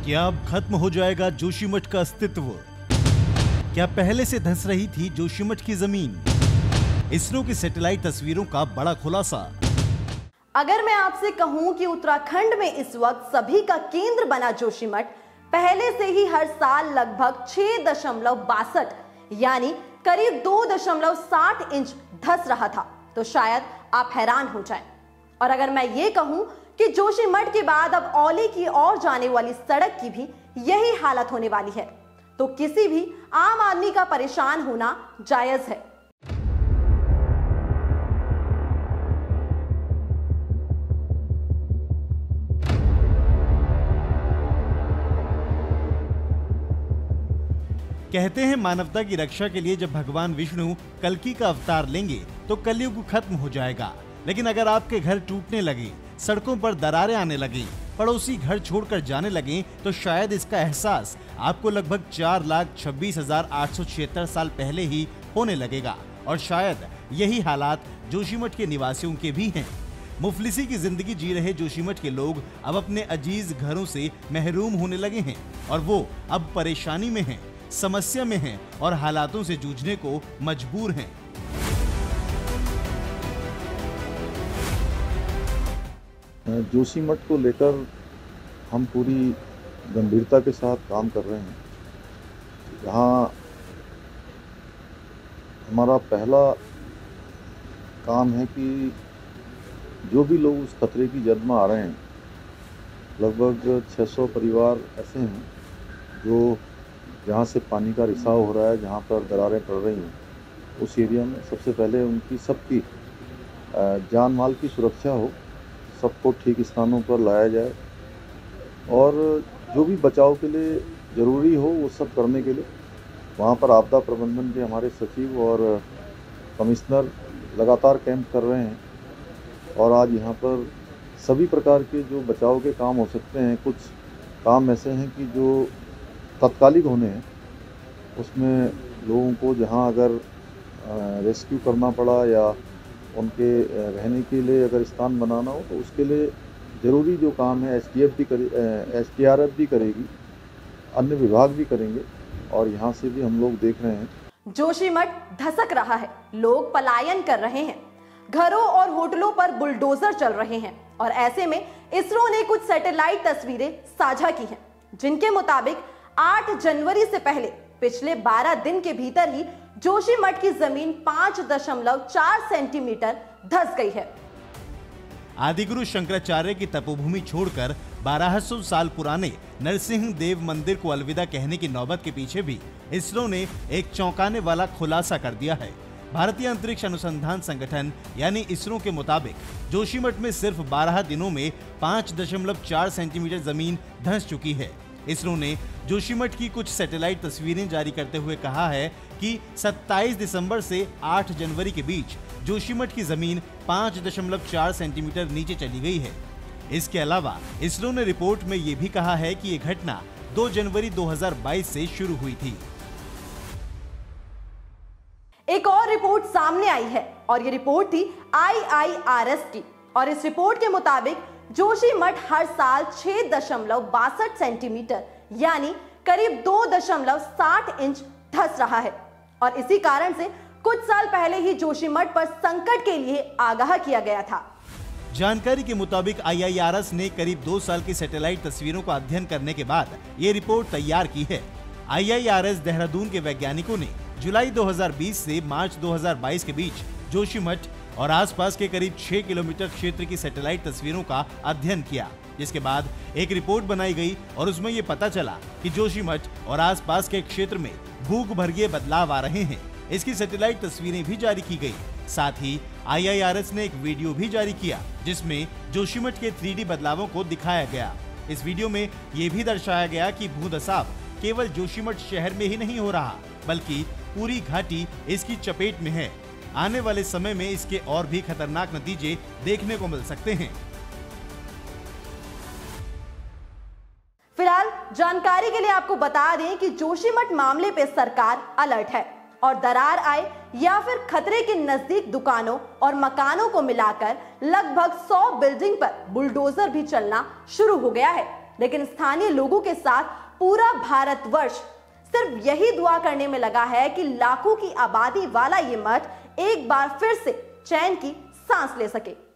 क्या अब खत्म हो जाएगा जोशीमठ का अस्तित्व? क्या पहले से धंस रही थी जोशीमठ की जमीन? इसरो की सैटेलाइट तस्वीरों का बड़ा खुलासा। अगर मैं आपसे कहूं कि उत्तराखंड में इस वक्त सभी का केंद्र बना जोशीमठ पहले से ही हर साल लगभग 6.62 यानी करीब 2.60 इंच धंस रहा था, तो शायद आप हैरान हो जाएं। और अगर मैं ये कहूं कि जोशीमठ के बाद अब औली की ओर जाने वाली सड़क की भी यही हालत होने वाली है, तो किसी भी आम आदमी का परेशान होना जायज है। कहते हैं मानवता की रक्षा के लिए जब भगवान विष्णु कल्कि का अवतार लेंगे तो कलयुग खत्म हो जाएगा। लेकिन अगर आपके घर टूटने लगे, सड़कों पर दरारें आने लगी, पड़ोसी घर छोड़कर जाने लगे, तो शायद इसका एहसास आपको लगभग 4,26,876 साल पहले ही होने लगेगा। और शायद यही हालात जोशीमठ के निवासियों के भी हैं। मुफलिसी की जिंदगी जी रहे जोशीमठ के लोग अब अपने अजीज घरों से महरूम होने लगे हैं और वो अब परेशानी में हैं, समस्या में हैं और हालातों से जूझने को मजबूर हैं। जोशीमठ को लेकर हम पूरी गंभीरता के साथ काम कर रहे हैं। यहाँ हमारा पहला काम है कि जो भी लोग उस खतरे की जद में आ रहे हैं, लगभग 600 परिवार ऐसे हैं जो जहाँ से पानी का रिसाव हो रहा है, जहाँ पर दरारें पड़ रही हैं, उस एरिया में सबसे पहले उनकी सबकी जान माल की सुरक्षा हो, सबको ठीक स्थानों पर लाया जाए और जो भी बचाव के लिए ज़रूरी हो वो सब करने के लिए वहाँ पर आपदा प्रबंधन के हमारे सचिव और कमिश्नर लगातार कैंप कर रहे हैं। और आज यहाँ पर सभी प्रकार के जो बचाव के काम हो सकते हैं, कुछ काम ऐसे हैं कि जो तत्कालिक होने हैं, उसमें लोगों को जहाँ अगर रेस्क्यू करना पड़ा या उनके रहने के लिए अगर स्थान बनाना हो, तो उसके लिए ज़रूरी जो काम है SDRF भी करेगी, अन्य विभाग भी करेंगे और यहाँ से भी हम लोग देख रहे हैं। जोशीमठ धसक रहा है, लोग पलायन कर रहे हैं, घरों और होटलों पर बुलडोजर चल रहे हैं और ऐसे में इसरो ने कुछ सैटेलाइट तस्वीरें साझा की हैं, जिनके मुताबिक 8 जनवरी से पहले पिछले 12 दिन के भीतर ही जोशीमठ की जमीन 5.4 सेंटीमीटर धंस गई है। आदिगुरु शंकराचार्य की तपोभूमि छोड़कर 1200 साल पुराने नरसिंह देव मंदिर को अलविदा कहने की नौबत के पीछे भी इसरो ने एक चौंकाने वाला खुलासा कर दिया है। भारतीय अंतरिक्ष अनुसंधान संगठन यानी इसरो के मुताबिक जोशीमठ में सिर्फ 12 दिनों में 5.4 सेंटीमीटर जमीन धंस चुकी है। इसरो ने जोशीमठ की कुछ सैटेलाइट तस्वीरें जारी करते हुए कहा है कि 27 दिसंबर से 8 जनवरी के बीच जोशीमठ की जमीन 5.4 सेंटीमीटर नीचे चली गई है। इसके अलावा इसरो ने रिपोर्ट में यह भी कहा है कि यह घटना 2 जनवरी 2022 से शुरू हुई थी। एक और रिपोर्ट सामने आई है और ये रिपोर्ट थी IIRS की और इस रिपोर्ट के मुताबिक जोशीमठ हर साल 6.62 सेंटीमीटर यानी करीब 2.60 इंच धंस रहा है और इसी कारण से कुछ साल पहले ही जोशीमठ पर संकट के लिए आगाह किया गया था। जानकारी के मुताबिक IIRS ने करीब 2 साल की सैटेलाइट तस्वीरों का अध्ययन करने के बाद ये रिपोर्ट तैयार की है। IIRS देहरादून के वैज्ञानिकों ने जुलाई 2020 से मार्च 2022 के बीच जोशीमठ और आसपास के करीब 6 किलोमीटर क्षेत्र की सैटेलाइट तस्वीरों का अध्ययन किया, जिसके बाद एक रिपोर्ट बनाई गई और उसमें ये पता चला कि जोशीमठ और आसपास के क्षेत्र में भूगर्भीय बदलाव आ रहे हैं। इसकी सैटेलाइट तस्वीरें भी जारी की गई। साथ ही IIRS ने एक वीडियो भी जारी किया जिसमें जोशीमठ के 3D बदलावों को दिखाया गया। इस वीडियो में ये भी दर्शाया गया कि भूधसाव केवल जोशीमठ शहर में ही नहीं हो रहा, बल्कि पूरी घाटी इसकी चपेट में है। आने वाले समय में इसके और भी खतरनाक नतीजे देखने को मिल सकते हैं। फिलहाल जानकारी के लिए आपको बता दें कि जोशीमठ मामले पे सरकार अलर्ट है और दरार आए या फिर खतरे के नजदीक दुकानों और मकानों को मिलाकर लगभग 100 बिल्डिंग पर बुलडोजर भी चलना शुरू हो गया है। लेकिन स्थानीय लोगों के साथ पूरा भारतवर्ष सिर्फ यही दुआ करने में लगा है कि लाखों की आबादी वाला ये मठ एक बार फिर से चैन की सांस ले सके।